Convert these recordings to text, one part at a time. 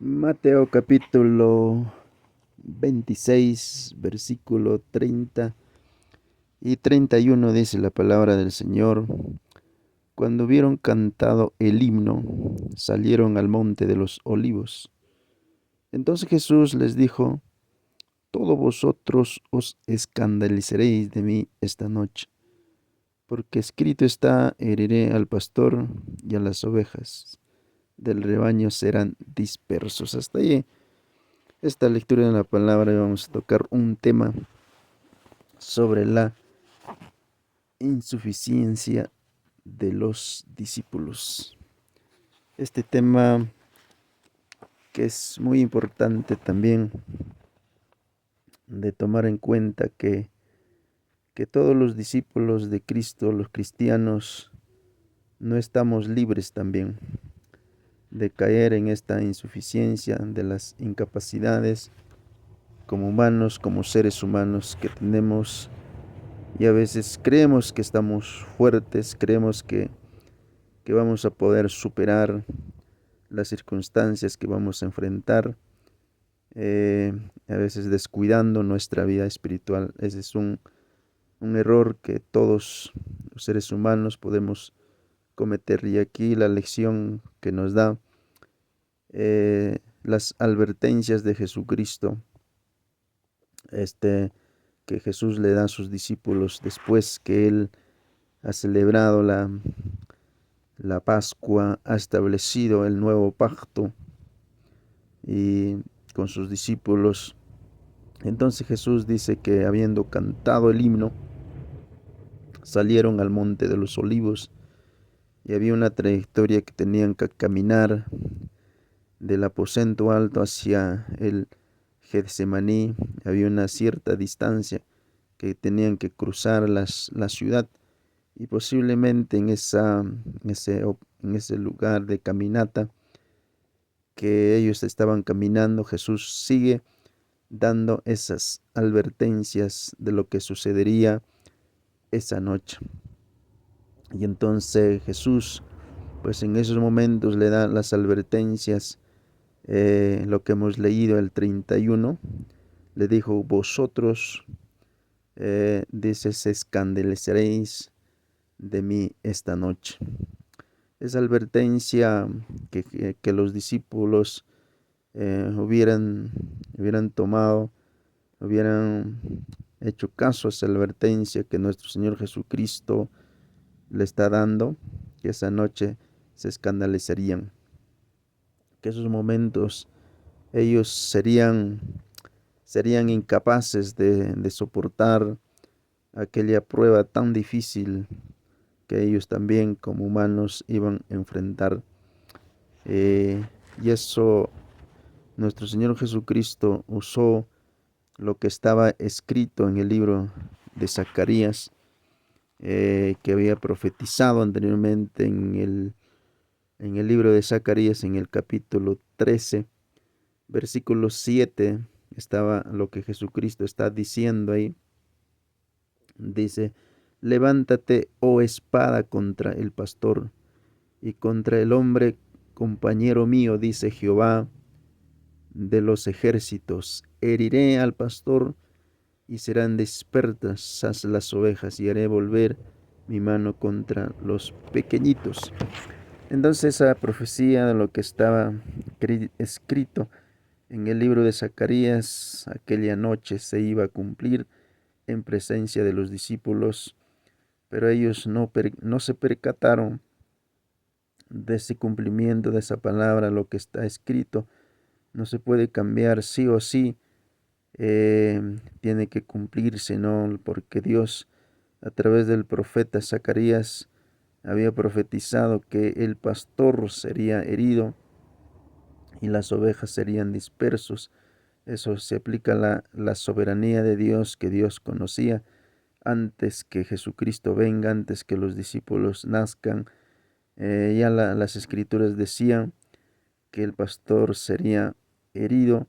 Mateo capítulo 26, versículo 30 y 31 dice la palabra del Señor. Cuando hubieron cantado el himno, salieron al monte de los olivos. Entonces Jesús les dijo: todos vosotros os escandalizaréis de mí esta noche, porque escrito está: heriré al pastor y a las ovejas del rebaño serán dispersos. Hasta ahí esta lectura de la palabra, y vamos a tocar un tema sobre la insuficiencia de los discípulos. Este tema que es muy importante también de tomar en cuenta que todos los discípulos de Cristo, los cristianos, no estamos libres también de caer en esta insuficiencia, de las incapacidades como humanos, como seres humanos que tenemos. Y a veces creemos que estamos fuertes, creemos que vamos a poder superar las circunstancias que vamos a enfrentar, a veces descuidando nuestra vida espiritual. Ese es un error que todos los seres humanos podemos cometer. Y aquí la lección que nos da las advertencias de Jesucristo, que Jesús le da a sus discípulos después que Él ha celebrado la Pascua, ha establecido el nuevo pacto y con sus discípulos. Entonces Jesús dice que habiendo cantado el himno, salieron al monte de los olivos y había una trayectoria que tenían que caminar del aposento alto hacia el Getsemaní. Había una cierta distancia que tenían que cruzar la ciudad, y posiblemente en ese lugar de caminata que ellos estaban caminando, Jesús sigue dando esas advertencias de lo que sucedería esa noche. Y entonces Jesús, pues en esos momentos le da las advertencias, lo que hemos leído el 31, le dijo: vosotros, dice, se escandalizaréis de mí esta noche. Esa advertencia que los discípulos hubieran tomado, hubieran hecho caso a esa advertencia que nuestro Señor Jesucristo le está dando, que esa noche se escandalizarían, que esos momentos ellos serían incapaces de soportar aquella prueba tan difícil que ellos también como humanos iban a enfrentar. Y eso nuestro Señor Jesucristo usó lo que estaba escrito en el libro de Zacarías, que había profetizado anteriormente en el libro de Zacarías, en el capítulo 13, versículo 7, estaba lo que Jesucristo está diciendo ahí. Dice: levántate, oh espada, contra el pastor y contra el hombre compañero mío, dice Jehová de los ejércitos. Heriré al pastor y serán dispersas las ovejas, y haré volver mi mano contra los pequeñitos. Entonces esa profecía de lo que estaba escrito en el libro de Zacarías aquella noche se iba a cumplir en presencia de los discípulos, pero ellos no se percataron de ese cumplimiento de esa palabra. Lo que está escrito no se puede cambiar, sí o sí, tiene que cumplirse, ¿no? Porque Dios, a través del profeta Zacarías, había profetizado que el pastor sería herido y las ovejas serían dispersos. Eso se aplica a la soberanía de Dios, que Dios conocía antes que Jesucristo venga, antes que los discípulos nazcan. Las escrituras decían que el pastor sería herido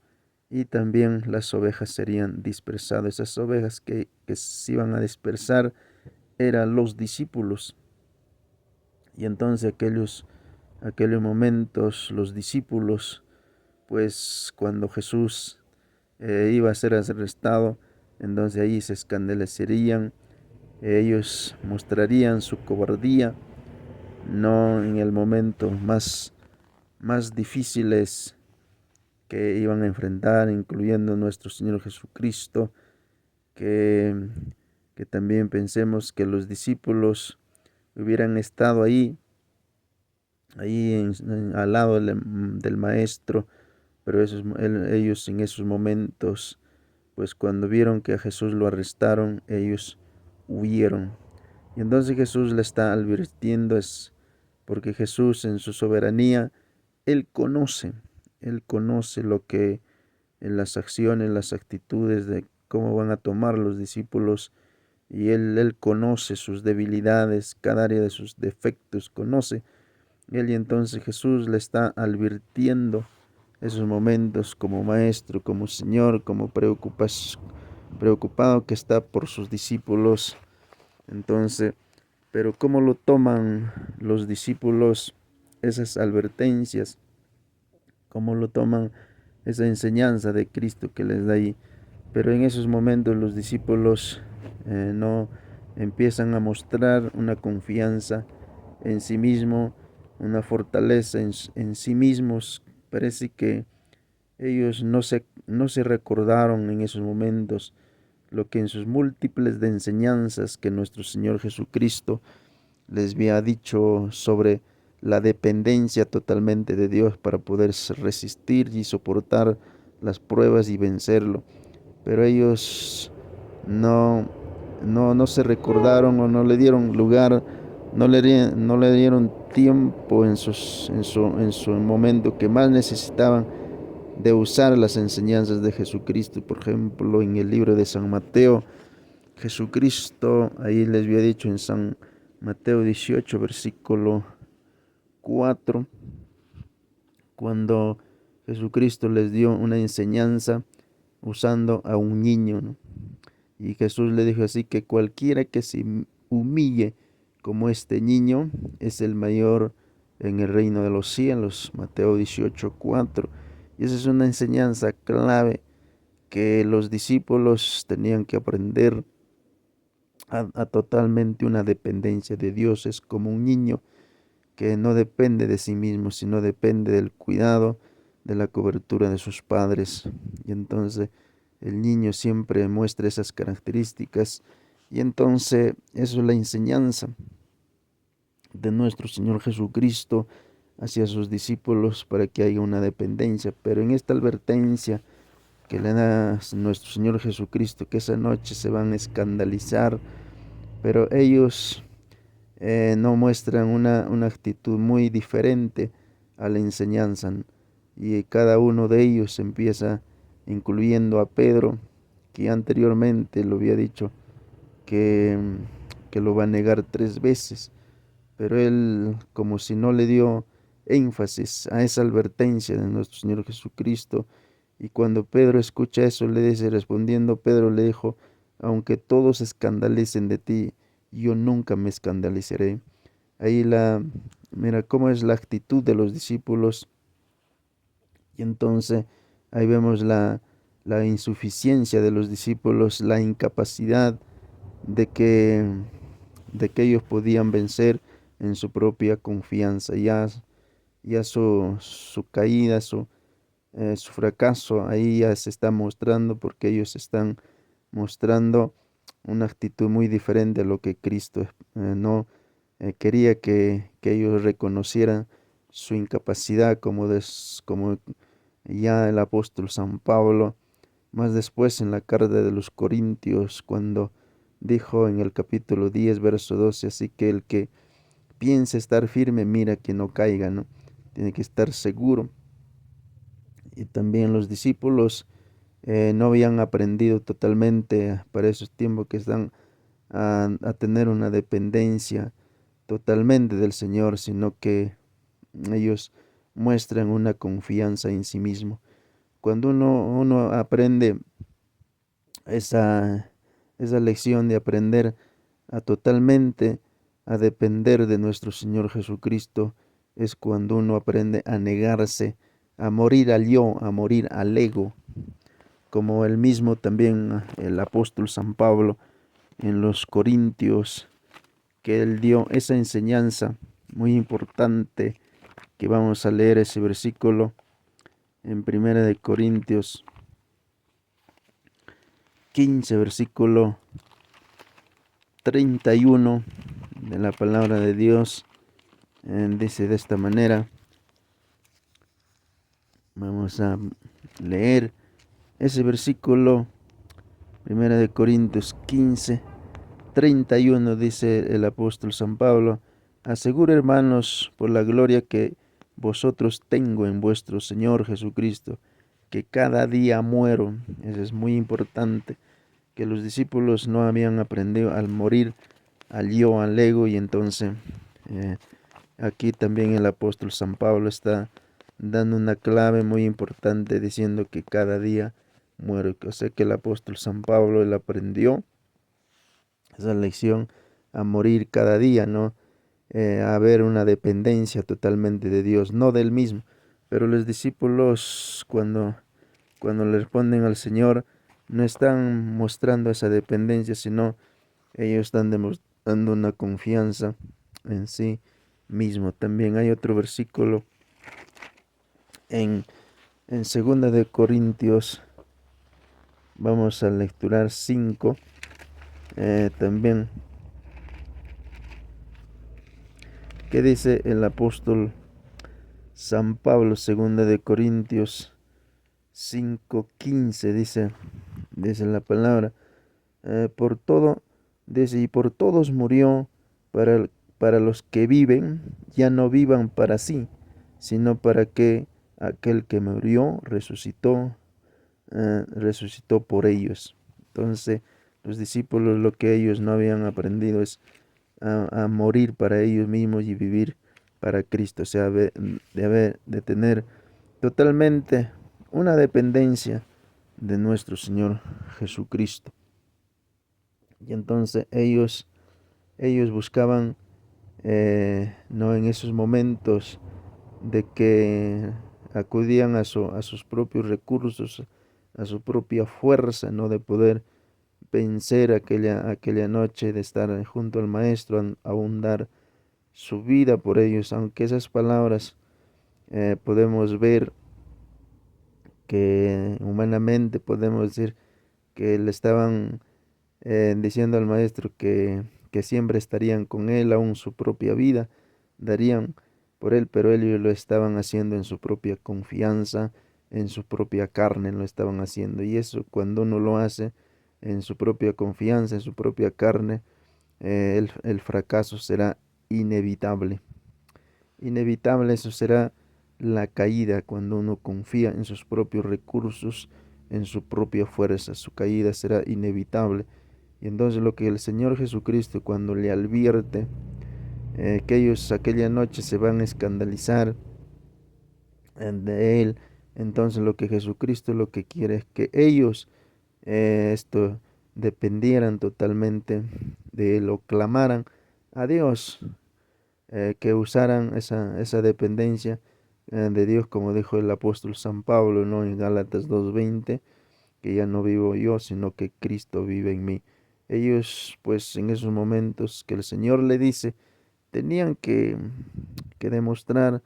y también las ovejas serían dispersadas. Esas ovejas que se iban a dispersar eran los discípulos. Y entonces aquellos momentos los discípulos pues cuando Jesús iba a ser arrestado, entonces ahí se escandalizarían, ellos mostrarían su cobardía, no en el momento más difíciles que iban a enfrentar, incluyendo nuestro Señor Jesucristo, que, que también pensemos que los discípulos hubieran estado ahí al lado del Maestro, pero ellos en esos momentos, pues cuando vieron que a Jesús lo arrestaron, ellos huyeron. Y entonces Jesús le está advirtiendo, es porque Jesús en su soberanía, Él conoce lo que en las acciones, las actitudes de cómo van a tomar los discípulos, y él conoce sus debilidades, cada área de sus defectos conoce. Él, y entonces Jesús le está advirtiendo esos momentos como maestro, como Señor, como preocupado que está por sus discípulos. Entonces, pero ¿cómo lo toman los discípulos esas advertencias? ¿Cómo lo toman esa enseñanza de Cristo que les da ahí? Pero en esos momentos los discípulos no empiezan a mostrar una confianza en sí mismo, una fortaleza en sí mismos. Parece que ellos no se recordaron en esos momentos lo que en sus múltiples de enseñanzas que nuestro Señor Jesucristo les había dicho sobre la dependencia totalmente de Dios para poder resistir y soportar las pruebas y vencerlo. Pero ellos no, no se recordaron o no le dieron lugar, no le dieron tiempo en su momento que más necesitaban de usar las enseñanzas de Jesucristo. Por ejemplo, en el libro de San Mateo, Jesucristo, ahí les había dicho en San Mateo 18, versículo 4, cuando Jesucristo les dio una enseñanza usando a un niño, ¿no? Y Jesús le dijo así que cualquiera que se humille como este niño es el mayor en el reino de los cielos. Mateo 18, 4. Y esa es una enseñanza clave que los discípulos tenían que aprender a totalmente una dependencia de Dios. Es como un niño que no depende de sí mismo, sino depende del cuidado, de la cobertura de sus padres. Y entonces el niño siempre muestra esas características. Y entonces eso es la enseñanza de nuestro Señor Jesucristo hacia sus discípulos para que haya una dependencia. Pero en esta advertencia que le da nuestro Señor Jesucristo, que esa noche se van a escandalizar, pero ellos no muestran una actitud muy diferente a la enseñanza. Y cada uno de ellos empieza, incluyendo a Pedro, que anteriormente lo había dicho que, que lo va a negar 3 veces, pero él como si no le dio énfasis a esa advertencia de nuestro Señor Jesucristo. Y cuando Pedro escucha eso, le dice, respondiendo Pedro le dijo, aunque todos se escandalicen de ti, yo nunca me escandalizaré. Ahí mira cómo es la actitud de los discípulos. Y entonces ahí vemos la insuficiencia de los discípulos, la incapacidad de que, de que ellos podían vencer en su propia confianza. Ya su caída, su fracaso, ahí ya se está mostrando porque ellos están mostrando una actitud muy diferente a lo que Cristo no quería que ellos reconocieran su incapacidad como ya el apóstol San Pablo, más después en la carta de los Corintios, cuando dijo en el capítulo 10, verso 12, así que el que piense estar firme, mira que no caiga, ¿no? Tiene que estar seguro. Y también los discípulos no habían aprendido totalmente para esos tiempos que están a tener una dependencia totalmente del Señor, sino que ellos muestran una confianza en sí mismo. Cuando uno aprende esa, esa lección de aprender a totalmente a depender de nuestro Señor Jesucristo, es cuando uno aprende a negarse a morir al yo, a morir al ego, como el mismo también el apóstol San Pablo en los Corintios, que él dio esa enseñanza muy importante, que vamos a leer ese versículo en Primera de Corintios 15, versículo 31 de la palabra de Dios. Dice de esta manera, vamos a leer ese versículo, Primera de Corintios 15, 31, dice el apóstol San Pablo: aseguro, hermanos, por la gloria que vosotros tengo en vuestro Señor Jesucristo, que cada día muero. Eso es muy importante, que los discípulos no habían aprendido al morir al yo, al ego, y entonces aquí también el apóstol San Pablo está dando una clave muy importante, diciendo que cada día muero. O sea que el apóstol San Pablo, él aprendió esa lección a morir cada día, ¿no? A ver una dependencia totalmente de Dios, no del mismo. Pero los discípulos, cuando le responden al Señor, no están mostrando esa dependencia, sino ellos están demostrando una confianza en sí mismo. También hay otro versículo en, en 2 de Corintios, vamos a lecturar 5, también, que dice el apóstol San Pablo, 2 de Corintios 5:15, dice la palabra, por todo, dice, y por todos murió, para los que viven, ya no vivan para sí, sino para que aquel que murió resucitó por ellos. Entonces, los discípulos, lo que ellos no habían aprendido es a morir para ellos mismos y vivir para Cristo, o sea, de tener totalmente una dependencia de nuestro Señor Jesucristo. Y entonces ellos buscaban, no en esos momentos de que acudían a sus propios recursos, a su propia fuerza, no de poder vencer aquella noche, de estar junto al Maestro, aún dar su vida por ellos, aunque esas palabras podemos ver que humanamente podemos decir que le estaban diciendo al Maestro que siempre estarían con él, aún su propia vida darían por él, pero ellos lo estaban haciendo en su propia confianza, en su propia carne lo estaban haciendo. Y eso, cuando uno lo hace en su propia confianza, en su propia carne, el fracaso será inevitable. Inevitable, eso será la caída cuando uno confía en sus propios recursos, en su propia fuerza. Su caída será inevitable. Y entonces lo que el Señor Jesucristo, cuando le advierte que ellos aquella noche se van a escandalizar de Él, entonces lo que Jesucristo lo que quiere es que ellos esto dependieran totalmente de Él, o clamaran a Dios, que usaran esa dependencia de Dios, como dijo el apóstol San Pablo, ¿no? En Gálatas 2:20, que ya no vivo yo, sino que Cristo vive en mí. Ellos, pues, en esos momentos que el Señor le dice, tenían que demostrar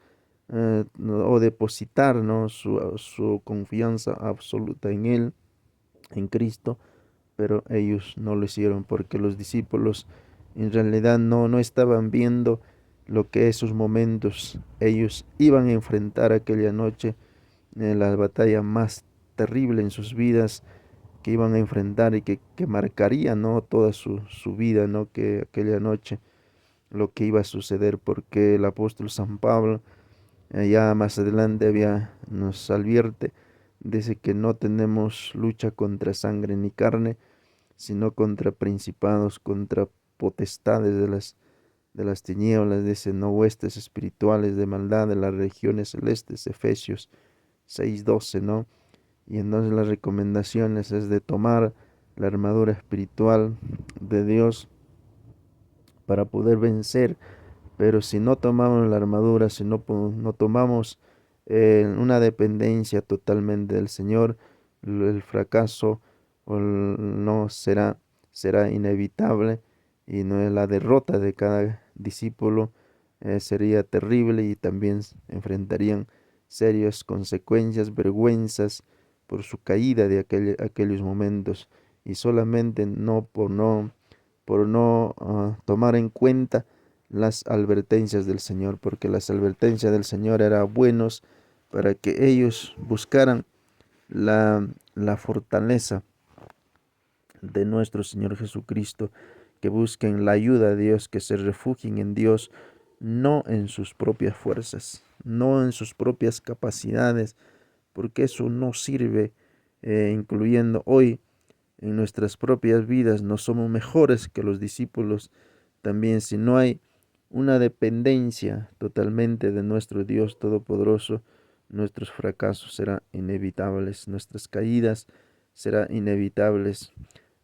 o depositar, ¿no? Su confianza absoluta en Él, en Cristo, pero ellos no lo hicieron, porque los discípulos en realidad no estaban viendo lo que esos momentos ellos iban a enfrentar aquella noche, la batalla más terrible en sus vidas, que iban a enfrentar y que marcaría, ¿no? Toda su vida, ¿no? Que aquella noche lo que iba a suceder, porque el apóstol San Pablo ya más adelante nos advierte, dice que no tenemos lucha contra sangre ni carne, sino contra principados, contra potestades de las tinieblas, dice, no, huestes espirituales de maldad de las regiones celestes, Efesios 6:12, ¿no? Y entonces las recomendaciones es de tomar la armadura espiritual de Dios para poder vencer. Pero si no tomamos la armadura, si no tomamos una dependencia totalmente del Señor, el fracaso no será inevitable, y no es la derrota de cada discípulo, sería terrible, y también enfrentarían serias consecuencias, vergüenzas por su caída de aquellos momentos, y solamente por no tomar en cuenta las advertencias del Señor, porque las advertencias del Señor eran buenos para que ellos buscaran la fortaleza de nuestro Señor Jesucristo, que busquen la ayuda de Dios, que se refugien en Dios, no en sus propias fuerzas, no en sus propias capacidades, porque eso no sirve, incluyendo hoy en nuestras propias vidas. No somos mejores que los discípulos también, si no hay una dependencia totalmente de nuestro Dios Todopoderoso. Nuestros fracasos serán inevitables, nuestras caídas serán inevitables.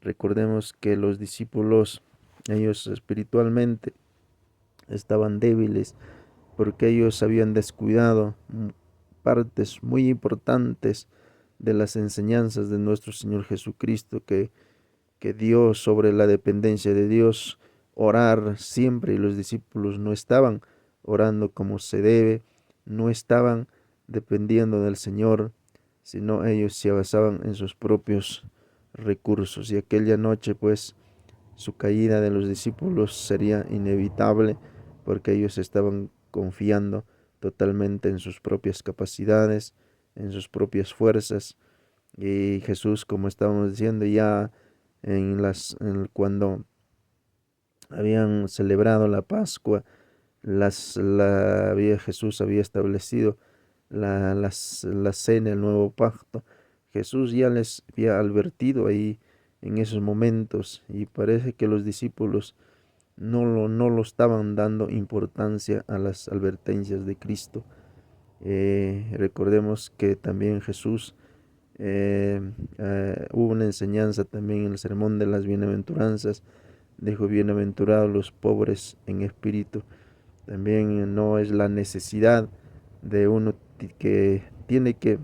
Recordemos que los discípulos, ellos espiritualmente estaban débiles, porque ellos habían descuidado partes muy importantes de las enseñanzas de nuestro Señor Jesucristo, que dio sobre la dependencia de Dios, orar siempre, y los discípulos no estaban orando como se debe, no estaban dependiendo del Señor, sino ellos se basaban en sus propios recursos. Y aquella noche, pues, su caída de los discípulos sería inevitable, porque ellos estaban confiando totalmente en sus propias capacidades, en sus propias fuerzas. Y Jesús, como estábamos diciendo, ya cuando habían celebrado la Pascua, Jesús había establecido la cena, el nuevo pacto. Jesús ya les había advertido ahí en esos momentos, y parece que los discípulos no lo estaban dando importancia a las advertencias de Cristo. Recordemos que también Jesús, hubo una enseñanza también en el sermón de las bienaventuranzas. Dijo: bienaventurados los pobres en espíritu. También no es la necesidad de uno que tiene que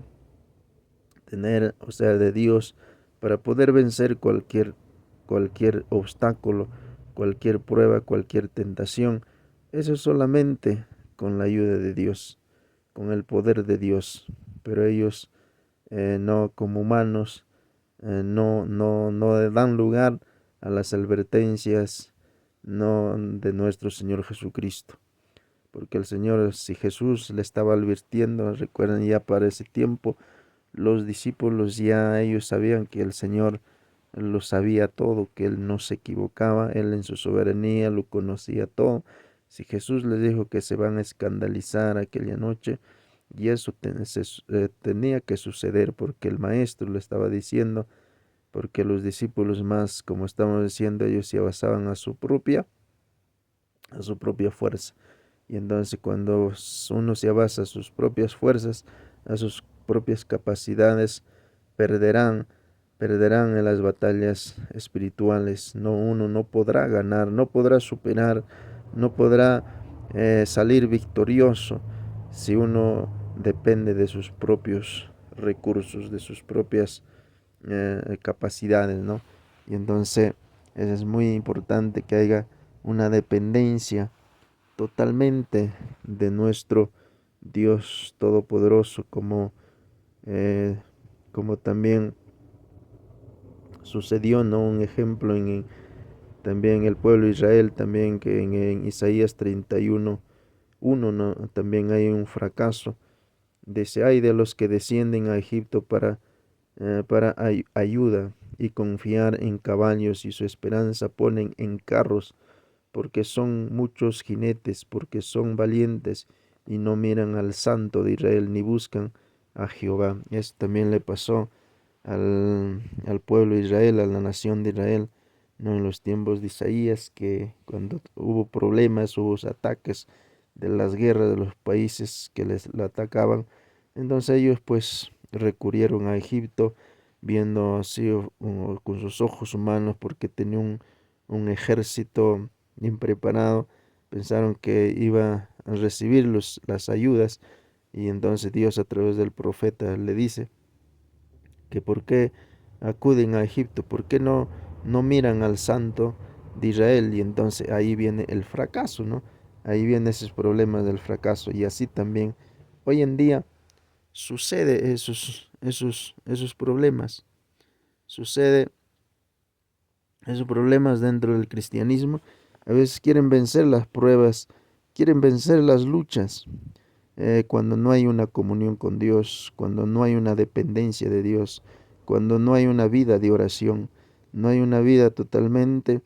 tener, o sea, de Dios, para poder vencer cualquier obstáculo, cualquier prueba, cualquier tentación. Eso es solamente con la ayuda de Dios, con el poder de Dios. Pero ellos, no, como humanos, no dan lugar a las advertencias, no, de nuestro Señor Jesucristo. Porque el Señor, si Jesús le estaba advirtiendo, recuerden, ya para ese tiempo los discípulos ya ellos sabían que el Señor lo sabía todo, que Él no se equivocaba, Él en su soberanía lo conocía todo. Si Jesús les dijo que se van a escandalizar aquella noche, y eso tenía que suceder, porque el Maestro lo estaba diciendo, porque los discípulos más, como estamos diciendo, ellos se basaban a su propia fuerza. Y entonces, cuando uno se basa a sus propias fuerzas, a sus propias capacidades, perderán en las batallas espirituales. Uno no podrá ganar, no podrá superar, no podrá salir victorioso si uno depende de sus propios recursos, de sus propias capacidades, ¿no? Y entonces es muy importante que haya una dependencia totalmente de nuestro Dios Todopoderoso, eh, como también sucedió, ¿no? Un ejemplo también el pueblo de Israel, también que en Isaías 31:1, ¿no? También hay un fracaso. Dice: hay de los que descienden a Egipto para ayuda, y confiar en caballos, y su esperanza ponen en carros, porque son muchos jinetes, porque son valientes, y no miran al Santo de Israel, ni buscan a Jehová. Esto también le pasó al pueblo de Israel, a la nación de Israel, no, en los tiempos de Isaías, que cuando hubo problemas, hubo ataques de las guerras de los países que les la atacaban, entonces ellos pues recurrieron a Egipto, viendo así con sus ojos humanos, porque tenía un ejército impreparado. Pensaron que iba a recibir las ayudas, Y entonces Dios a través del profeta le dice que por qué acuden a Egipto, por qué no miran al santo de Israel. Y entonces ahí viene el fracaso, ¿no? Ahí vienen esos problemas del fracaso. Y así también hoy en día sucede esos problemas. Sucede esos problemas dentro del cristianismo. A veces quieren vencer las pruebas, quieren vencer las luchas, cuando no hay una comunión con Dios, cuando no hay una dependencia de Dios, cuando no hay una vida de oración, no hay una vida totalmente,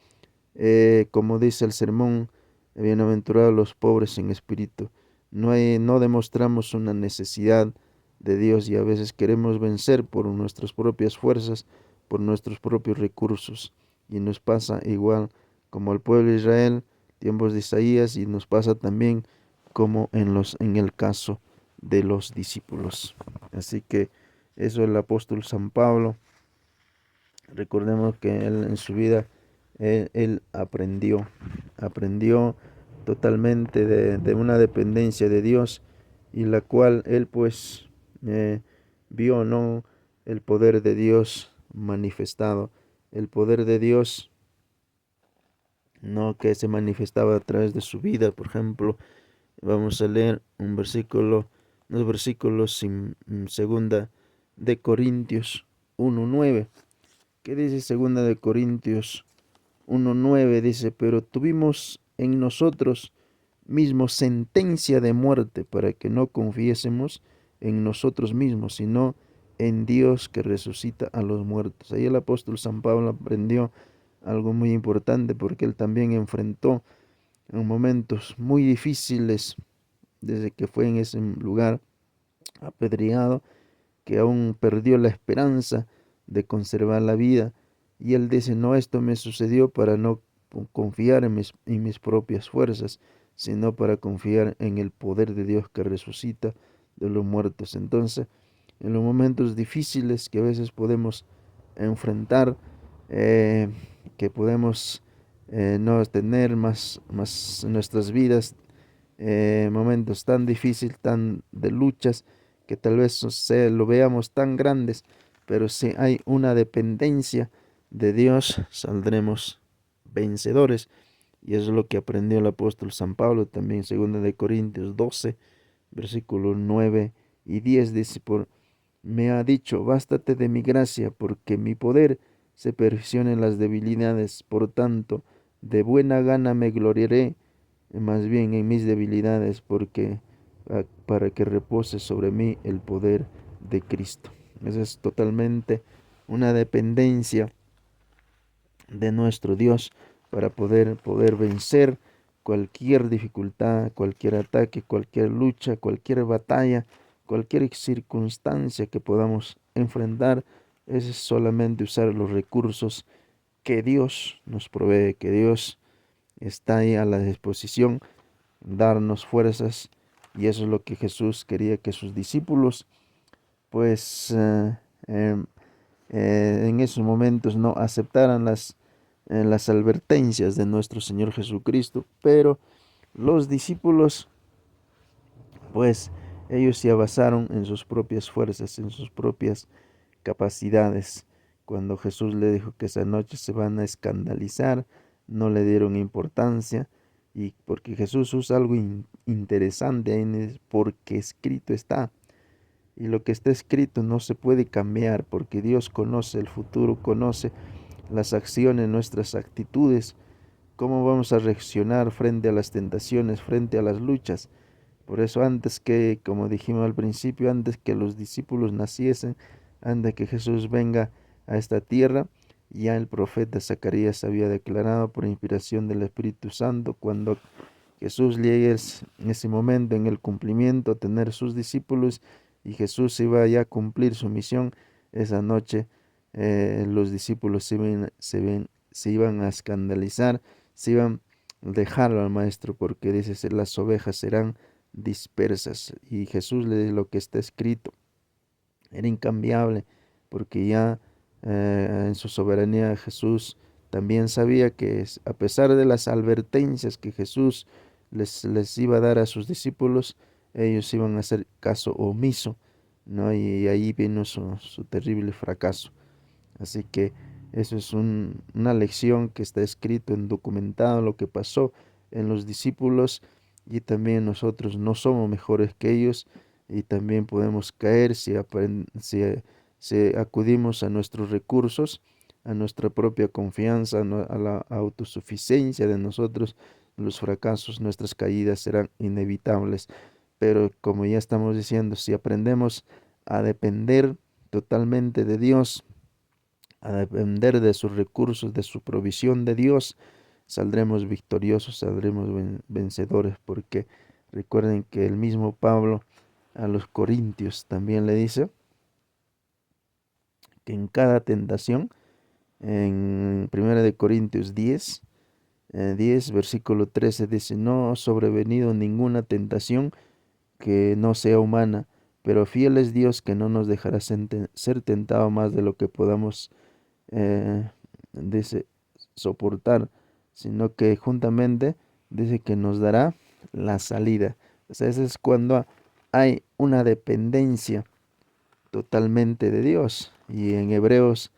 como dice el sermón, bienaventurados los pobres en espíritu. No demostramos una necesidad de Dios y a veces queremos vencer por nuestras propias fuerzas, por nuestros propios recursos. Y nos pasa igual como al pueblo de Israel, tiempos de Isaías, y nos pasa también como en el caso de los discípulos. Así que eso el apóstol San Pablo, recordemos que él en su vida, él aprendió totalmente de una dependencia de Dios, y la cual él pues vio, ¿no? El poder de Dios manifestado, el poder de Dios, ¿no? Que se manifestaba a través de su vida. Por ejemplo, vamos a leer unos versículos en segunda de Corintios 1:9. ¿Qué dice segunda de Corintios 1:9? Dice, pero tuvimos en nosotros mismos sentencia de muerte para que no confiésemos en nosotros mismos, sino en Dios que resucita a los muertos. Ahí el apóstol San Pablo aprendió algo muy importante, porque él también enfrentó en momentos muy difíciles desde que fue en ese lugar apedreado, que aún perdió la esperanza de conservar la vida. Y él dice, no, esto me sucedió para no confiar en mis propias fuerzas, sino para confiar en el poder de Dios que resucita de los muertos. Entonces, en los momentos difíciles que a veces podemos enfrentar, eh, que podemos no tener más en nuestras vidas, momentos tan difíciles, tan de luchas, que tal vez lo veamos tan grandes, pero si hay una dependencia de Dios, saldremos vencedores. Y eso es lo que aprendió el apóstol San Pablo también, 2 Corintios 12, versículos 9 y 10, dice, me ha dicho, bástate de mi gracia, porque mi poder se perfecciona en las debilidades. Por tanto, de buena gana me gloriaré más bien en mis debilidades, porque para que repose sobre mí el poder de Cristo. Esa es totalmente una dependencia de nuestro Dios para poder vencer cualquier dificultad, cualquier ataque, cualquier lucha, cualquier batalla, cualquier circunstancia que podamos enfrentar. Es solamente usar los recursos que Dios nos provee, que Dios está ahí a la disposición, darnos fuerzas. Y eso es lo que Jesús quería que sus discípulos pues em, en esos momentos no aceptaran las advertencias de nuestro Señor Jesucristo. Pero los discípulos pues ellos se basaron en sus propias fuerzas, en sus propias capacidades. Cuando Jesús le dijo que esa noche se van a escandalizar, no le dieron importancia. Y porque Jesús usa algo interesante ahí, porque escrito está. Y lo que está escrito no se puede cambiar, porque Dios conoce el futuro, conoce las acciones, nuestras actitudes, cómo vamos a reaccionar frente a las tentaciones, frente a las luchas. Por eso antes que, como dijimos al principio, antes que los discípulos naciesen, antes que Jesús venga a esta tierra, ya el profeta Zacarías había declarado por inspiración del Espíritu Santo, cuando Jesús llegue en ese momento, en el cumplimiento, a tener sus discípulos, y Jesús iba ya a cumplir su misión. Esa noche los discípulos se iban a escandalizar, se iban a dejarlo al maestro, porque dice, las ovejas serán dispersas. Y Jesús le dice lo que está escrito, era incambiable, porque ya en su soberanía Jesús también sabía que a pesar de las advertencias que Jesús les iba a dar a sus discípulos, ellos iban a hacer caso omiso, ¿no? Y ahí vino su terrible fracaso. Así que eso es una lección que está escrito en documentado lo que pasó en los discípulos, y también nosotros no somos mejores que ellos, y también podemos caer si acudimos a nuestros recursos, a nuestra propia confianza, a la autosuficiencia de nosotros. Los fracasos, nuestras caídas serán inevitables. Pero como ya estamos diciendo, si aprendemos a depender totalmente de Dios, a depender de sus recursos, de su provisión de Dios, saldremos victoriosos, saldremos vencedores, porque recuerden que el mismo Pablo a los Corintios también le dice que en cada tentación, en 1 Corintios 10 versículo 13 dice: no ha sobrevenido ninguna tentación que no sea humana, pero fiel es Dios, que no nos dejará ser tentado más de lo que podamos dice soportar, sino que juntamente dice que nos dará la salida. O sea, eso es cuando hay una dependencia totalmente de Dios. Y en Hebreos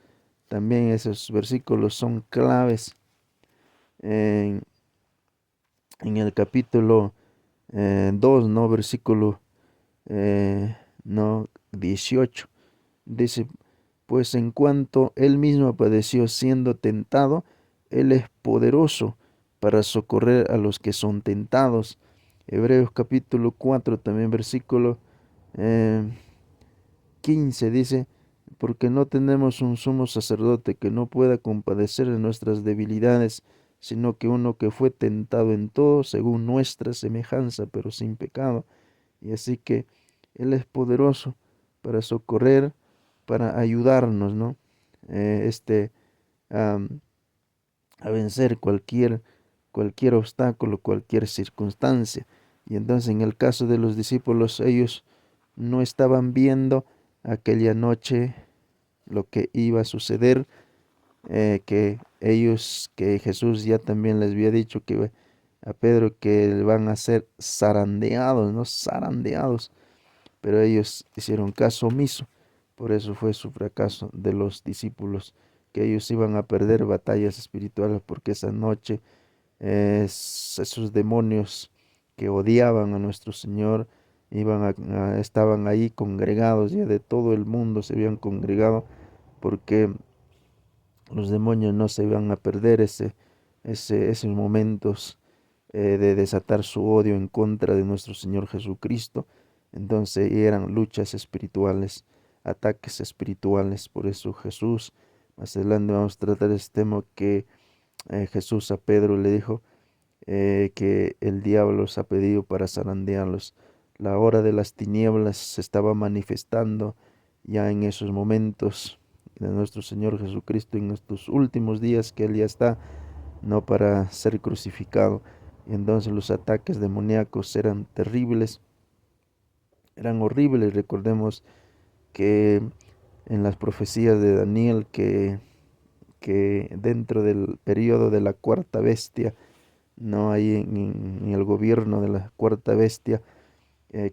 también esos versículos son claves. En, en el capítulo 2, ¿no? Versículo no 18, dice: pues en cuanto él mismo padeció siendo tentado, él es poderoso para socorrer a los que son tentados. Hebreos capítulo 4, también versículo eh, 15 dice: porque no tenemos un sumo sacerdote que no pueda compadecer de nuestras debilidades, sino que uno que fue tentado en todo según nuestra semejanza, pero sin pecado. Y así que Él es poderoso para socorrer, para ayudarnos, ¿no? Este, am, a vencer cualquier obstáculo, cualquier circunstancia. Y entonces en el caso de los discípulos, ellos no estaban viendo aquella noche lo que iba a suceder, que Jesús ya también les había dicho que a Pedro que van a ser zarandeados, ¿no? Zarandeados, pero ellos hicieron caso omiso. Por eso fue su fracaso de los discípulos, que ellos iban a perder batallas espirituales, porque esa noche esos demonios que odiaban a nuestro Señor estaban ahí congregados, ya de todo el mundo se habían congregado, porque los demonios no se iban a perder esos momentos de desatar su odio en contra de nuestro Señor Jesucristo. Entonces eran luchas espirituales, ataques espirituales. Por eso Jesús, más adelante vamos a tratar este tema, que Jesús a Pedro le dijo que el diablo los ha pedido para zarandearlos. La hora de las tinieblas se estaba manifestando ya en esos momentos de nuestro Señor Jesucristo, en estos últimos días que Él ya está, no para ser crucificado. Y entonces los ataques demoníacos eran terribles, eran horribles. Recordemos que en las profecías de Daniel, que dentro del periodo de la cuarta bestia, no hay en el gobierno de la cuarta bestia,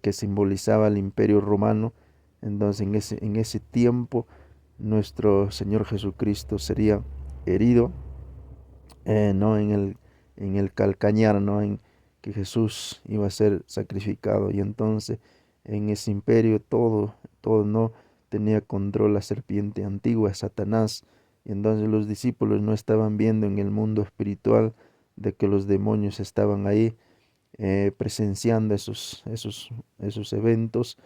que simbolizaba el imperio romano, entonces en ese tiempo nuestro Señor Jesucristo sería herido, no en el calcañar, no en que Jesús iba a ser sacrificado. Y entonces en ese imperio todo no tenía control la serpiente antigua, Satanás. Y entonces los discípulos no estaban viendo en el mundo espiritual de que los demonios estaban ahí presenciando esos eventos.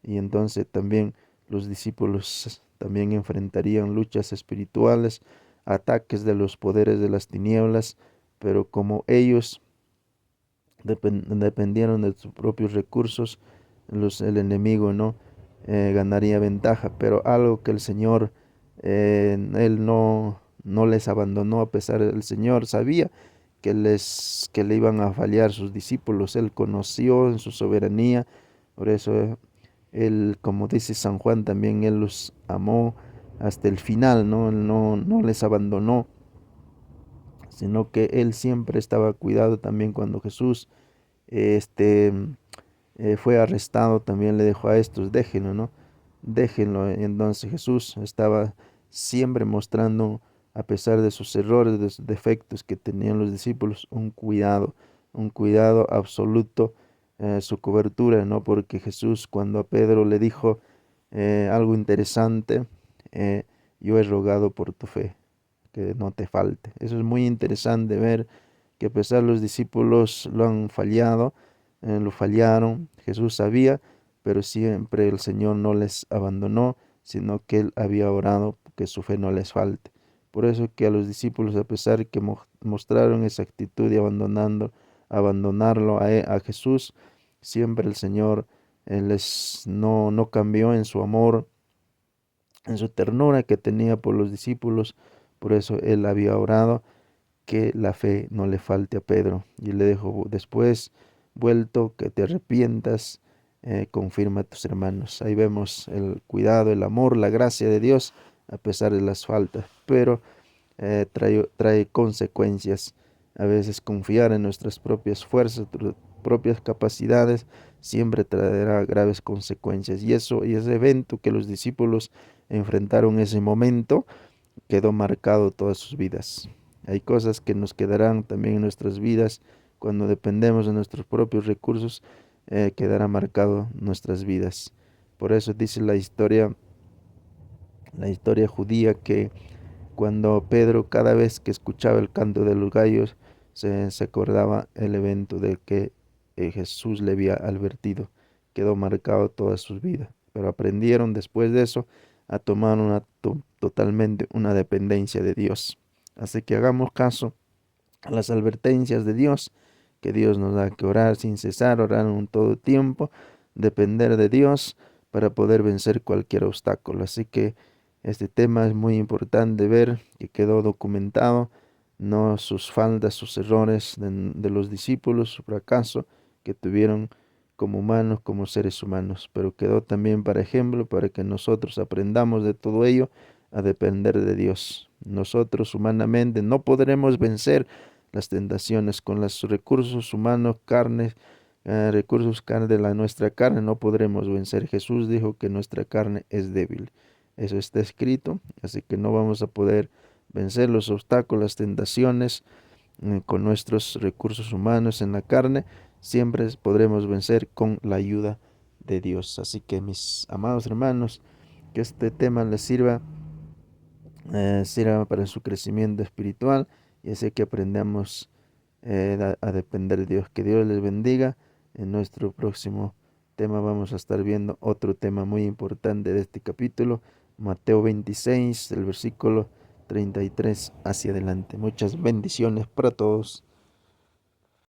Y entonces también los discípulos también enfrentarían luchas espirituales, ataques de los poderes de las tinieblas, pero como ellos dependieron de sus propios recursos, el enemigo no ganaría ventaja. Pero algo que el Señor, Él no les abandonó, a pesar del Señor sabía que le iban a fallar sus discípulos. Él conoció en su soberanía, por eso Él, como dice San Juan, también Él los amó hasta el final, ¿no? Él no les abandonó, sino que Él siempre estaba cuidado también cuando Jesús este, fue arrestado, también le dijo a estos, déjenlo, ¿no? Déjenlo. Entonces Jesús estaba siempre mostrando, a pesar de sus errores, de sus defectos que tenían los discípulos, un cuidado absoluto, su cobertura, ¿no? Porque Jesús, cuando a Pedro le dijo algo interesante, eh, yo he rogado por tu fe, que no te falte. Eso es muy interesante ver que a pesar los discípulos lo han fallado, lo fallaron, Jesús sabía, pero siempre el Señor no les abandonó, sino que Él había orado que su fe no les falte. Por eso que a los discípulos, a pesar que mostraron esa actitud de abandonarlo a Jesús, siempre el Señor no cambió en su amor, en su ternura que tenía por los discípulos. Por eso Él había orado que la fe no le falte a Pedro. Y le dijo, después, vuelto, que te arrepientas, confirma a tus hermanos. Ahí vemos el cuidado, el amor, la gracia de Dios, a pesar de las faltas. Pero trae consecuencias. A veces confiar en nuestras propias fuerzas, propias capacidades, siempre traerá graves consecuencias. Y ese evento que los discípulos enfrentaron ese momento, quedó marcado todas sus vidas. Hay cosas que nos quedarán también en nuestras vidas cuando dependemos de nuestros propios recursos, quedará marcado nuestras vidas. Por eso dice la historia judía, que cuando Pedro, cada vez que escuchaba el canto de los gallos, se acordaba el evento del que Jesús le había advertido. Quedó marcado toda su vida. Pero aprendieron después de eso a tomar totalmente una dependencia de Dios. Así que hagamos caso a las advertencias de Dios, que Dios nos da que orar sin cesar, orar en todo tiempo, depender de Dios para poder vencer cualquier obstáculo. Así que este tema es muy importante ver que quedó documentado, no sus faltas, sus errores de los discípulos, su fracaso que tuvieron como humanos, como seres humanos, pero quedó también para ejemplo, para que nosotros aprendamos de todo ello a depender de Dios. Nosotros humanamente no podremos vencer las tentaciones con los recursos humanos, recursos de nuestra carne, no podremos vencer. Jesús dijo que nuestra carne es débil. Eso está escrito, así que no vamos a poder vencer los obstáculos, las tentaciones con nuestros recursos humanos en la carne. Siempre podremos vencer con la ayuda de Dios. Así que mis amados hermanos, que este tema les sirva para su crecimiento espiritual y así que aprendamos a depender de Dios. Que Dios les bendiga. En nuestro próximo tema vamos a estar viendo otro tema muy importante de este capítulo, Mateo 26, del versículo 33 hacia adelante. Muchas bendiciones para todos.